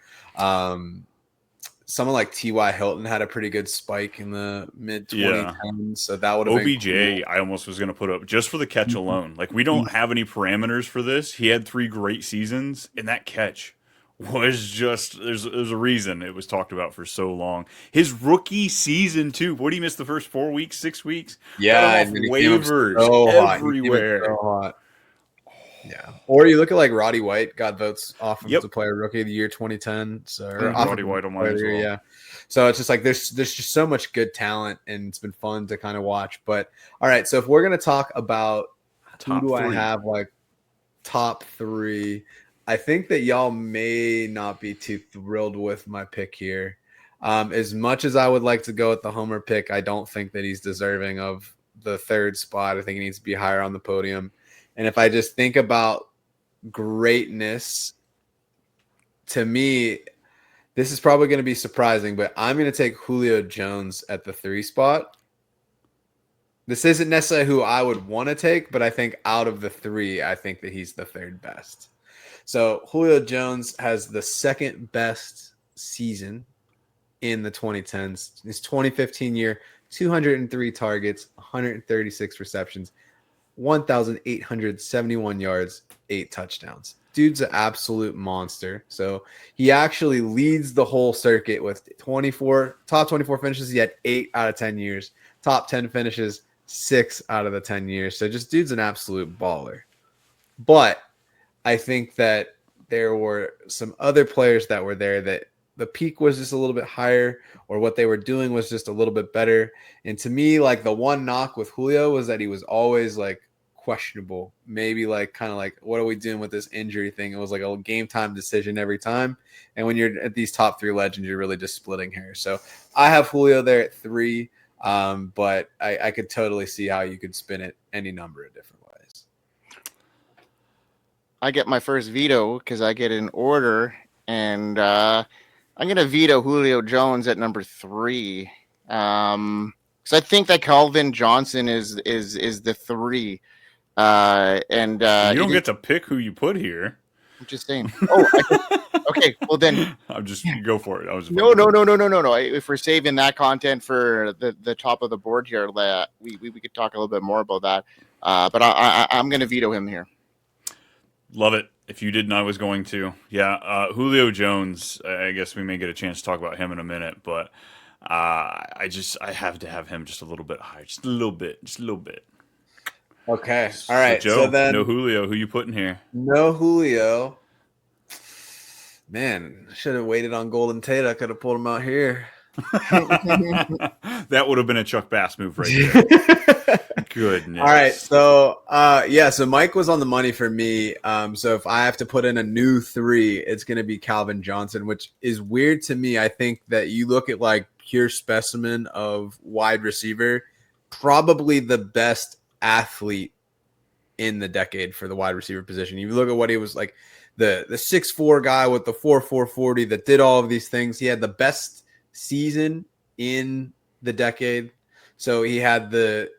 Speaker 2: Someone like T.Y. Hilton had a pretty good spike in the mid 2010s, so that would have
Speaker 1: OBJ,
Speaker 2: been cool.
Speaker 1: I almost was going to put up just for the catch alone. Like, we don't have any parameters for this. He had 3 great seasons, and that catch was just there's a reason it was talked about for so long. His rookie season too. What did he miss the first 4 weeks, 6 weeks?
Speaker 2: Yeah,
Speaker 1: Got
Speaker 2: and
Speaker 1: him
Speaker 2: he
Speaker 1: off
Speaker 2: came up
Speaker 1: waivers
Speaker 2: so hot.
Speaker 1: everywhere.
Speaker 2: Yeah. Or you look at like Roddy White got votes Offensive
Speaker 1: Yep.
Speaker 2: Player Rookie of the Year 2010. So
Speaker 1: Roddy White on mine as well.
Speaker 2: Yeah. So it's just like there's just so much good talent, and it's been fun to kind of watch. But all right, so if we're gonna talk about
Speaker 1: Top
Speaker 2: who do
Speaker 1: 3.
Speaker 2: I have like top 3, I think that y'all may not be too thrilled with my pick here. As much as I would like to go with the Homer pick, I don't think that he's deserving of the 3rd spot. I think he needs to be higher on the podium. And if I just think about greatness, to me, this is probably going to be surprising, but I'm going to take Julio Jones at the 3 spot. This isn't necessarily who I would want to take, but I think out of the 3, I think that he's the 3rd best. So Julio Jones has the 2nd best season in the 2010s. His 2015 year, 203 targets, 136 receptions, 1,871 yards, 8 touchdowns. Dude's an absolute monster. So he actually leads the whole circuit with top 24 finishes. He had 8 out of 10 years. Top 10 finishes, 6 out of the 10 years. So just dude's an absolute baller. But I think that there were some other players that were there that the peak was just a little bit higher, or what they were doing was just a little bit better. And to me, like the one knock with Julio was that he was always like questionable, maybe like kind of like, what are we doing with this injury thing? It was like a game time decision every time. And when you're at these top 3 legends, you're really just splitting hairs. So I have Julio there at 3, but I could totally see how you could spin it any number of different ways.
Speaker 3: I get my first veto because I get in order, and I'm going to veto Julio Jones at number 3. Because I think that Calvin Johnson is the 3. And
Speaker 1: you don't get to pick who you put here.
Speaker 3: I'm just saying. Oh, okay. Well, then
Speaker 1: I'm just go for it. I was
Speaker 3: no. If we're saving that content for the top of the board here, we could talk a little bit more about that. But I'm going to veto him here.
Speaker 1: Love it. If you didn't, I was going to. Yeah, Julio Jones, I guess we may get a chance to talk about him in a minute, but I have to have him just a little bit higher. Just a little bit.
Speaker 2: Okay. All right.
Speaker 1: So, Joe,
Speaker 2: so then
Speaker 1: no Julio. Who you putting here?
Speaker 2: no Julio. Man, should have waited on Golden Tate. I could have pulled him out here.
Speaker 1: That would have been a Chuck Bass move right there. Goodness.
Speaker 2: All right. So so Mike was on the money for me. So if I have to put in a new 3, it's gonna be Calvin Johnson, which is weird to me. I think that you look at like pure specimen of wide receiver, probably the best athlete in the decade for the wide receiver position. You look at what he was like, the 6'4" guy with the 4.4 40 that did all of these things. He had the best season in the decade. So he had the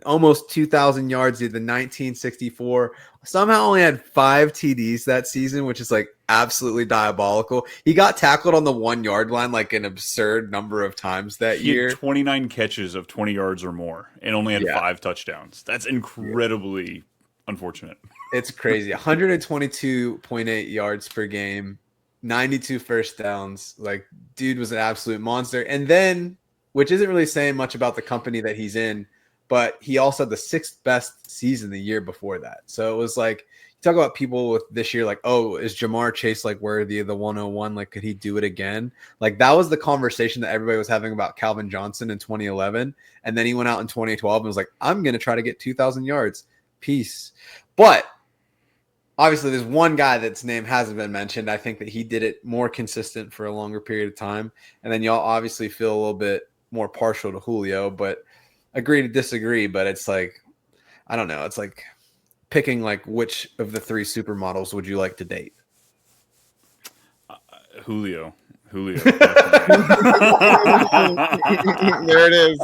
Speaker 2: almost 2,000 yards, did the 1964. Somehow only had 5 TDs that season, which is like absolutely diabolical. He got tackled on the 1 yard line like an absurd number of times that
Speaker 1: he
Speaker 2: year.
Speaker 1: had 29 catches of 20 yards or more and only had 5 touchdowns. That's incredibly unfortunate.
Speaker 2: It's crazy. 122.8 yards per game, 92 first downs. Like, dude was an absolute monster. And then, which isn't really saying much about the company that he's in, but he also had the 6th best season the year before that. So it was like, you talk about people with this year, like, oh, is Jamar Chase like worthy of the 101? Like, could he do it again? Like, that was the conversation that everybody was having about Calvin Johnson in 2011. And then he went out in 2012 and was like, I'm going to try to get 2,000 yards. Peace. But obviously, there's one guy that's name hasn't been mentioned. I think that he did it more consistent for a longer period of time. And then y'all obviously feel a little bit more partial to Julio, but agree to disagree. But it's like, I don't know. It's like picking like which of the 3 supermodels would you like to date?
Speaker 1: Julio.
Speaker 3: There it is.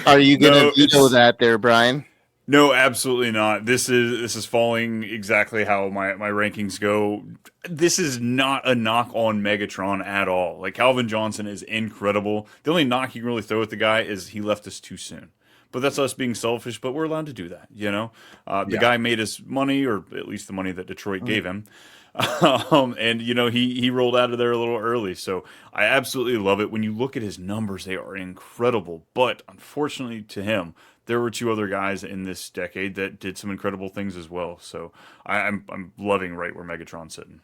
Speaker 3: Are you gonna veto that there, Brian?
Speaker 1: No, absolutely not. This is falling exactly how my rankings go. This is not a knock on Megatron at all. Like, Calvin Johnson is incredible. The only knock you can really throw at the guy is he left us too soon. But that's us being selfish, but we're allowed to do that, you know? The guy made us money, or at least the money that Detroit gave him. And, you know, he rolled out of there a little early. So I absolutely love it. When you look at his numbers, they are incredible. But unfortunately to him, there were 2 other guys in this decade that did some incredible things as well. So I'm loving right where Megatron's sitting.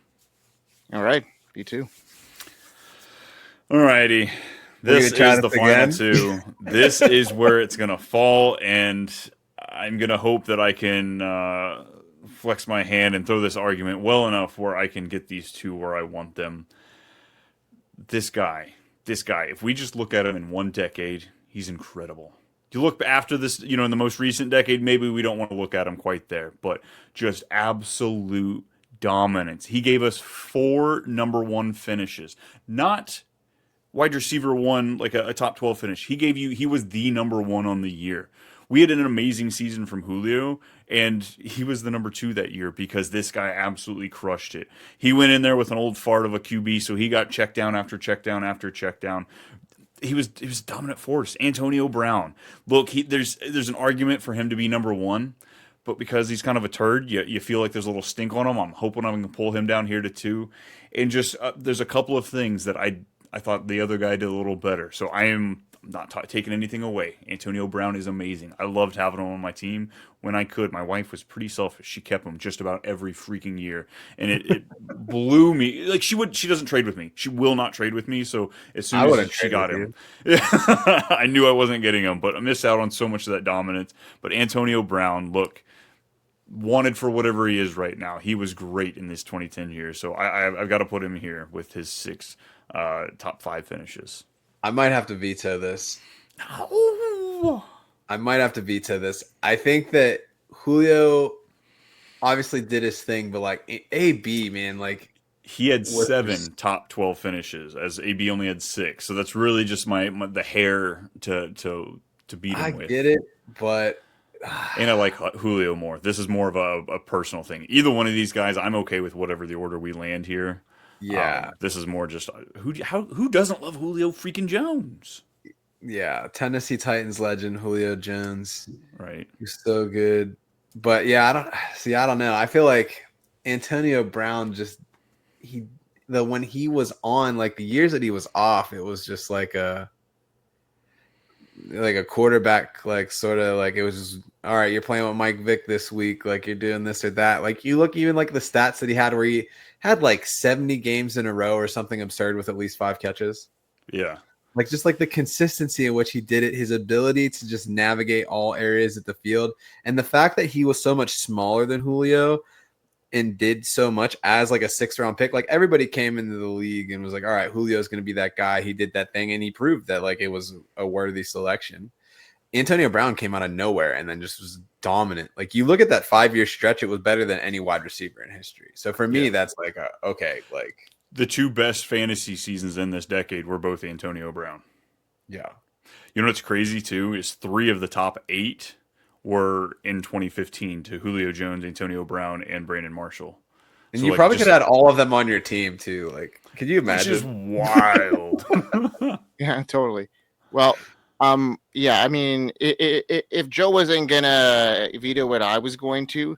Speaker 3: All right. Me too.
Speaker 1: All righty. This is the final 2. This is where it's going to fall, and I'm going to hope that I can flex my hand and throw this argument well enough where I can get these 2 where I want them. This guy, if we just look at him in 1 decade, he's incredible. You look after this, you know, in the most recent decade, maybe we don't want to look at him quite there, but just absolute dominance. He gave us 4 number 1 finishes, not wide receiver 1, like a top 12 finish. He was the number 1 on the year. We had an amazing season from Julio, and he was the number 2 that year because this guy absolutely crushed it. He went in there with an old fart of a QB, so he got check down after check down after check down. He was a dominant force. Antonio Brown. Look, there's an argument for him to be number 1, but because he's kind of a turd, you feel like there's a little stink on him. I'm hoping I'm going to pull him down here to 2. And just there's a couple of things that I thought the other guy did a little better. So I am not taking anything away. Antonio Brown is amazing. I loved having him on my team when I could. My wife was pretty selfish. She kept him just about every freaking year, and it blew me. Like, she doesn't trade with me. She will not trade with me. So as soon as she got him, I knew I wasn't getting him. But I missed out on so much of that dominance. But Antonio Brown, look, wanted for whatever he is right now. He was great in this 2010 year. So I've got to put him here with his 6 top 5 finishes.
Speaker 2: I might have to veto this.
Speaker 1: Oh.
Speaker 2: I might have to veto this. I think that Julio obviously did his thing, but like AB, man, like
Speaker 1: he had 7 top 12 finishes, as AB only had 6. So that's really just the hair to beat him with.
Speaker 2: I get it, but
Speaker 1: and I like Julio more. This is more of a personal thing. Either one of these guys, I'm okay with whatever the order we land here.
Speaker 2: Yeah,
Speaker 1: this is more just who doesn't love Julio freaking Jones?
Speaker 2: Yeah, Tennessee Titans legend Julio Jones.
Speaker 1: Right,
Speaker 2: he's so good. But yeah, I don't know. I feel like Antonio Brown when he was on, like the years that he was off, it was just like like a quarterback, like sort of like it was just, all right, you're playing with Mike Vick this week, like you're doing this or that. Like you look even like the stats that he had where he had like 70 games in a row or something absurd with at least 5 catches.
Speaker 1: Yeah.
Speaker 2: Like just like the consistency in which he did it, his ability to just navigate all areas of the field, and the fact that he was so much smaller than Julio and did so much as like a 6th-round pick. Like everybody came into the league and was like, all right, Julio's going to be that guy. He did that thing and he proved that like it was a worthy selection. Antonio Brown came out of nowhere and then just was dominant. Like you look at that 5-year stretch, it was better than any wide receiver in history. So for me, that's like, okay, like
Speaker 1: the 2 best fantasy seasons in this decade were both Antonio Brown.
Speaker 2: Yeah.
Speaker 1: You know what's crazy too is 3 of the top 8 were in 2015 to Julio Jones, Antonio Brown, and Brandon Marshall.
Speaker 2: And
Speaker 1: so
Speaker 2: you
Speaker 1: like,
Speaker 2: probably could have had all of them on your team too. Like, could you imagine?
Speaker 1: Which is wild.
Speaker 3: Yeah, totally. Well, yeah, I mean, if Joe wasn't gonna veto what I was going to,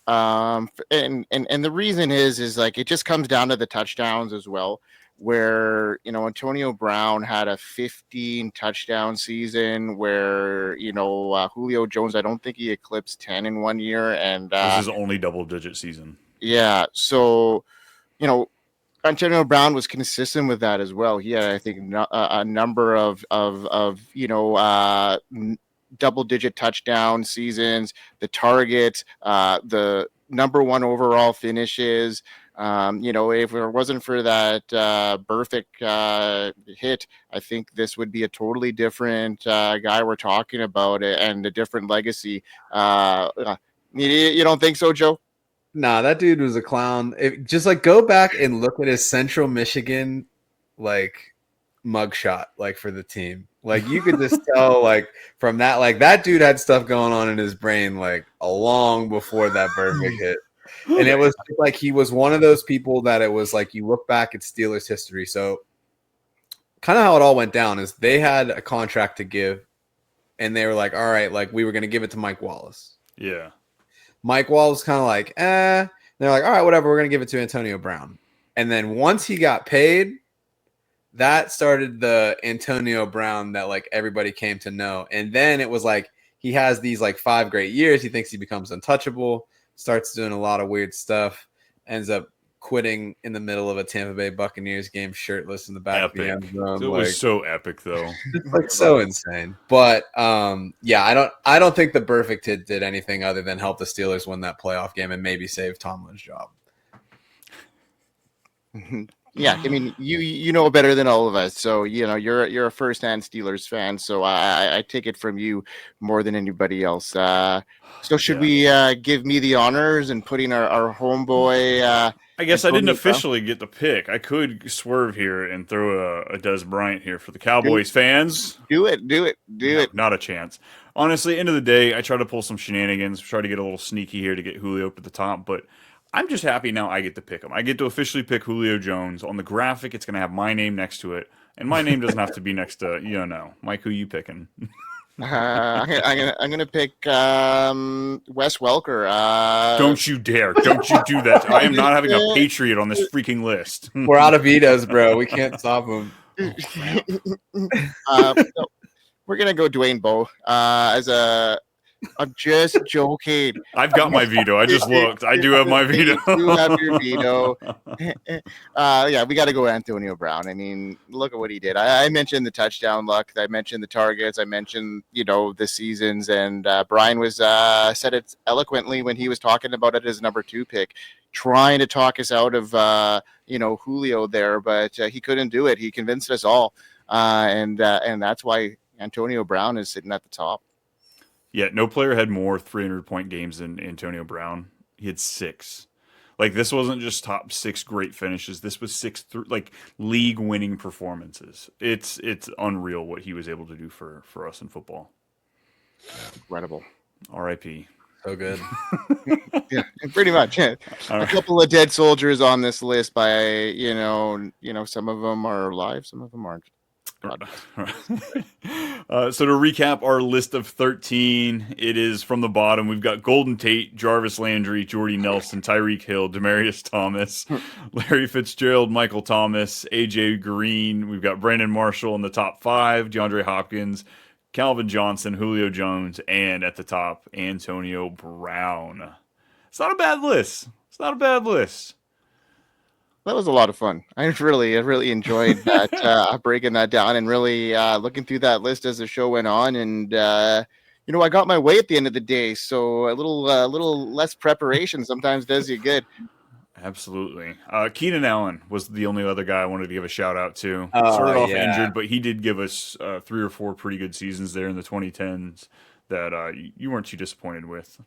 Speaker 3: and the reason is like it just comes down to the touchdowns as well, where Antonio Brown had a 15 touchdown season, where Julio Jones, I don't think he eclipsed 10 in 1 year, and
Speaker 1: this is only double-digit season.
Speaker 3: Yeah, so Antonio Brown was consistent with that as well. He had, I think, a number of double-digit touchdown seasons, the targets, the number 1 overall finishes. If it wasn't for that Burfict hit, I think this would be a totally different guy we're talking about, and a different legacy. You don't think so, Joe?
Speaker 2: Nah, that dude was a clown. Just like go back and look at his Central Michigan like mugshot, like for the team. Like you could just tell, like from that, like that dude had stuff going on in his brain like a long before that Burfict hit. And it was like he was one of those people that it was like you look back at Steelers history. So kind of how it all went down is they had a contract to give, and they were like, all right, like we were going to give it to Mike Wallace.
Speaker 1: Yeah.
Speaker 2: Mike Wallace kind of like, eh. They're like, all right, whatever. We're going to give it to Antonio Brown. And then once he got paid, that started the Antonio Brown that like everybody came to know. And then it was like he has these like 5 great years. He thinks he becomes untouchable, starts doing a lot of weird stuff, ends up quitting in the middle of a Tampa Bay Buccaneers game shirtless in the back of the end zone.
Speaker 1: It was so epic though.
Speaker 2: It's like so insane. But yeah, I don't think the Burfict hit did anything other than help the Steelers win that playoff game and maybe save Tomlin's job.
Speaker 3: Yeah, I mean, you know better than all of us, so you're a first-hand Steelers fan, so I take it from you more than anybody else. So should we give me the honors and putting our homeboy?
Speaker 1: I guess I didn't officially get the pick. I could swerve here and throw a Des Bryant here for the Cowboys fans.
Speaker 3: Do it.
Speaker 1: Not a chance. Honestly, end of the day, I try to pull some shenanigans, try to get a little sneaky here to get Julio up to the top, but I'm just happy now I get to pick him. I get to officially pick Julio Jones. On the graphic, it's going to have my name next to it, and my name doesn't have to be next to, Mike, who you picking?
Speaker 3: I'm gonna pick Wes Welker.
Speaker 1: Don't you dare! Don't you do that! I am not having a Patriot on this freaking list.
Speaker 2: We're out of vetoes, bro. We can't stop him.
Speaker 3: So we're gonna go Dwayne Bowe as a. I'm just joking.
Speaker 1: I've got my veto. I just looked. I do have my veto.
Speaker 3: You have your veto. Yeah, we got to go Antonio Brown. I mean, look at what he did. I mentioned the touchdown luck. I mentioned the targets. I mentioned, the seasons. And Brian was said it eloquently when he was talking about it as number 2 pick, trying to talk us out of, Julio there. But he couldn't do it. He convinced us all. And that's why Antonio Brown is sitting at the top.
Speaker 1: Yeah, no player had more 300-point games than Antonio Brown. He had 6. Like, this wasn't just top 6 great finishes. This was 6 league-winning performances. It's unreal what he was able to do for us in football.
Speaker 3: Incredible.
Speaker 1: R.I.P.
Speaker 2: So good.
Speaker 3: Yeah, pretty much. Yeah. A couple of dead soldiers on this list by, some of them are alive, some of them aren't.
Speaker 1: So to recap our list of 13, it is from the bottom. We've got Golden Tate, Jarvis Landry, Jordy Nelson, Tyreek Hill, Demaryius Thomas, Larry Fitzgerald, Michael Thomas, AJ Green. We've got Brandon Marshall in the top 5, DeAndre Hopkins, Calvin Johnson, Julio Jones, and at the top, Antonio Brown. It's not a bad list. It's not a bad list.
Speaker 3: That was a lot of fun. I really enjoyed that breaking that down and really looking through that list as the show went on. And I got my way at the end of the day, so a little less preparation sometimes does you good.
Speaker 1: Absolutely. Keenan Allen was the only other guy I wanted to give a shout out to.
Speaker 2: Oh
Speaker 1: Started off
Speaker 2: yeah,
Speaker 1: injured, but he did give us 3 or 4 pretty good seasons there in the 2010s that you weren't too disappointed with.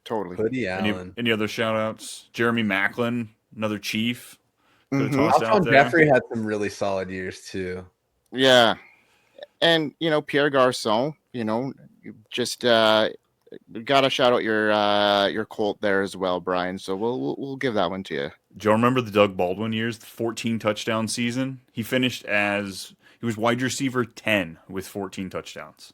Speaker 3: Totally.
Speaker 2: Hoodie
Speaker 1: Any
Speaker 2: Allen.
Speaker 1: any other shout outs? Jeremy Maclin, another Chief. Could have
Speaker 3: Hmm.
Speaker 1: tossed out
Speaker 2: Alshon
Speaker 1: there.
Speaker 2: Jeffrey had some really solid years too.
Speaker 3: Yeah, and Pierre Garcon. Just got to shout out your Colt there as well, Brian. So we'll give that one to you.
Speaker 1: Do you remember the Doug Baldwin years, the 14 touchdown season? He was wide receiver 10 with 14 touchdowns.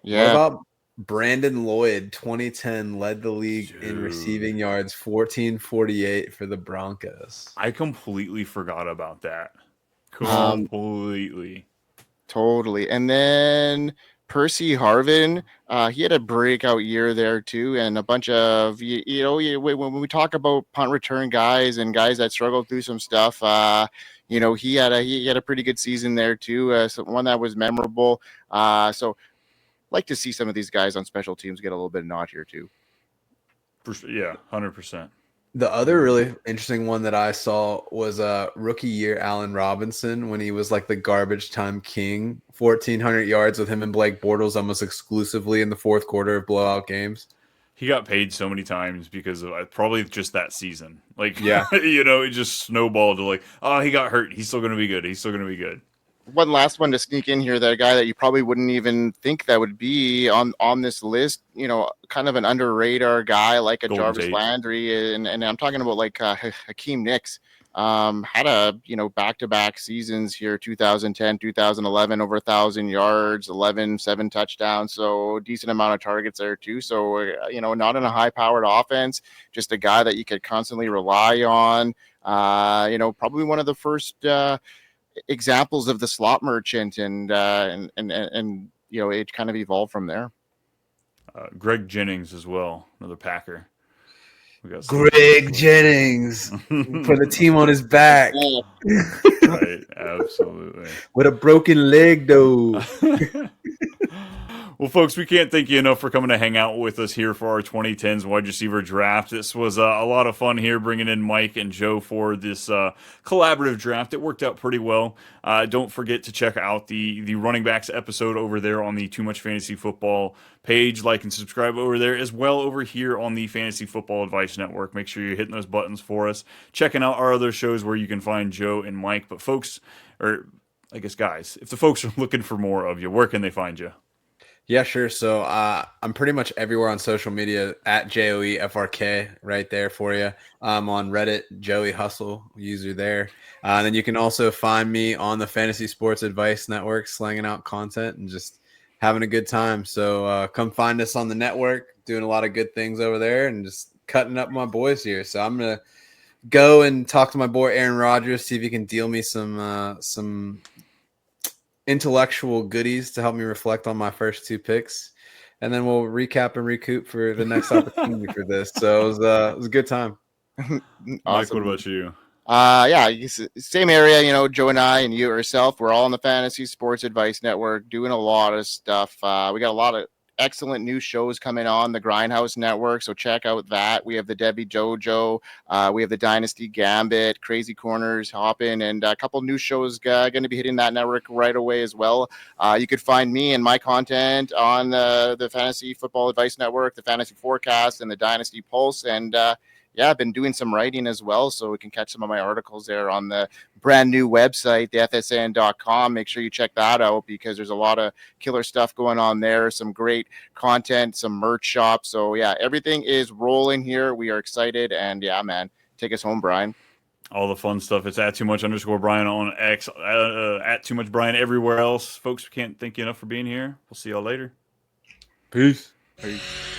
Speaker 2: What
Speaker 3: Yeah.
Speaker 2: about Brandon Lloyd? 2010 led the league in
Speaker 1: Dude.
Speaker 2: receiving yards, 1448 for the Broncos.
Speaker 1: I completely forgot about that.
Speaker 3: Um,
Speaker 1: Completely.
Speaker 3: Totally. And then Percy Harvin, he had a breakout year there too, and a bunch of when we talk about punt return guys and guys that struggled through some stuff, he had a pretty good season there too, one that was memorable. So like to see some of these guys on special teams get a little bit of nod here too.
Speaker 1: Yeah, 100%.
Speaker 2: The other really interesting one that I saw was rookie year Allen Robinson when he was like the garbage time king, 1,400 yards with him and Blake Bortles almost exclusively in the fourth quarter of blowout games.
Speaker 1: He got paid so many times because of probably just that season. Like,
Speaker 2: Yeah.
Speaker 1: it just snowballed to like, oh, he got hurt. He's still going to be good. He's still going to be good.
Speaker 3: One last one to sneak in here, that guy that you probably wouldn't even think that would be on this list, kind of an under radar guy like a
Speaker 1: Golden
Speaker 3: Jarvis
Speaker 1: Tate.
Speaker 3: Landry, and I'm talking about like Hakeem Nicks. Had a back-to-back seasons here, 2010 2011, over 1,000 yards, 7 touchdowns, so decent amount of targets there too. So not in a high-powered offense, just a guy that you could constantly rely on. Probably one of the first examples of the slot merchant, and it kind of evolved from there.
Speaker 1: Greg Jennings as well, another Packer. We got
Speaker 2: Greg Jennings for the team on his back
Speaker 1: Right, absolutely.
Speaker 2: with a broken leg, though.
Speaker 1: Well, folks, we can't thank you enough for coming to hang out with us here for our 2010s wide receiver draft. This was a lot of fun here, bringing in Mike and Joe for this collaborative draft. It worked out pretty well. Don't forget to check out the running backs episode over there on the Too Much Fantasy Football page. Like and subscribe over there as well over here on the Fantasy Football Advice Network. Make sure you're hitting those buttons for us. Checking out our other shows where you can find Joe and Mike. But folks, or I guess guys, if the folks are looking for more of you, where can they find you?
Speaker 2: Yeah, sure. So I'm pretty much everywhere on social media at JOEFRK right there for you. I'm on Reddit, Joey Hustle user there. And then you can also find me on the Fantasy Sports Advice Network, slanging out content and just having a good time. So come find us on the network, doing a lot of good things over there and just cutting up my boys here. So I'm going to go and talk to my boy Aaron Rodgers, see if he can deal me some intellectual goodies to help me reflect on my first 2 picks, and then we'll recap and recoup for the next opportunity for this. So it was a good time.
Speaker 3: Awesome.
Speaker 1: Mike, what about you?
Speaker 3: Same area, Joe and I and you yourself, we're all on the Fantasy Sports Advice Network doing a lot of stuff. We got a lot of excellent new shows coming on the Grindhouse Network, so check out that. We have the Debbie Jojo, we have the Dynasty Gambit, Crazy Corners hopping, and a couple new shows going to be hitting that network right away as well. You could find me and my content on the Fantasy Football Advice Network, the Fantasy Forecast, and the Dynasty Pulse, and I've been doing some writing as well, so we can catch some of my articles there on the brand new website, the FSN.com. Make sure you check that out because there's a lot of killer stuff going on there, some great content, some merch shops. So, everything is rolling here. We are excited, and man, take us home, Brian.
Speaker 1: All the fun stuff. It's at @too_much_Brian on X, at Too Much Brian everywhere else. Folks, we can't thank you enough for being here. We'll see y'all later.
Speaker 2: Peace.
Speaker 3: Peace.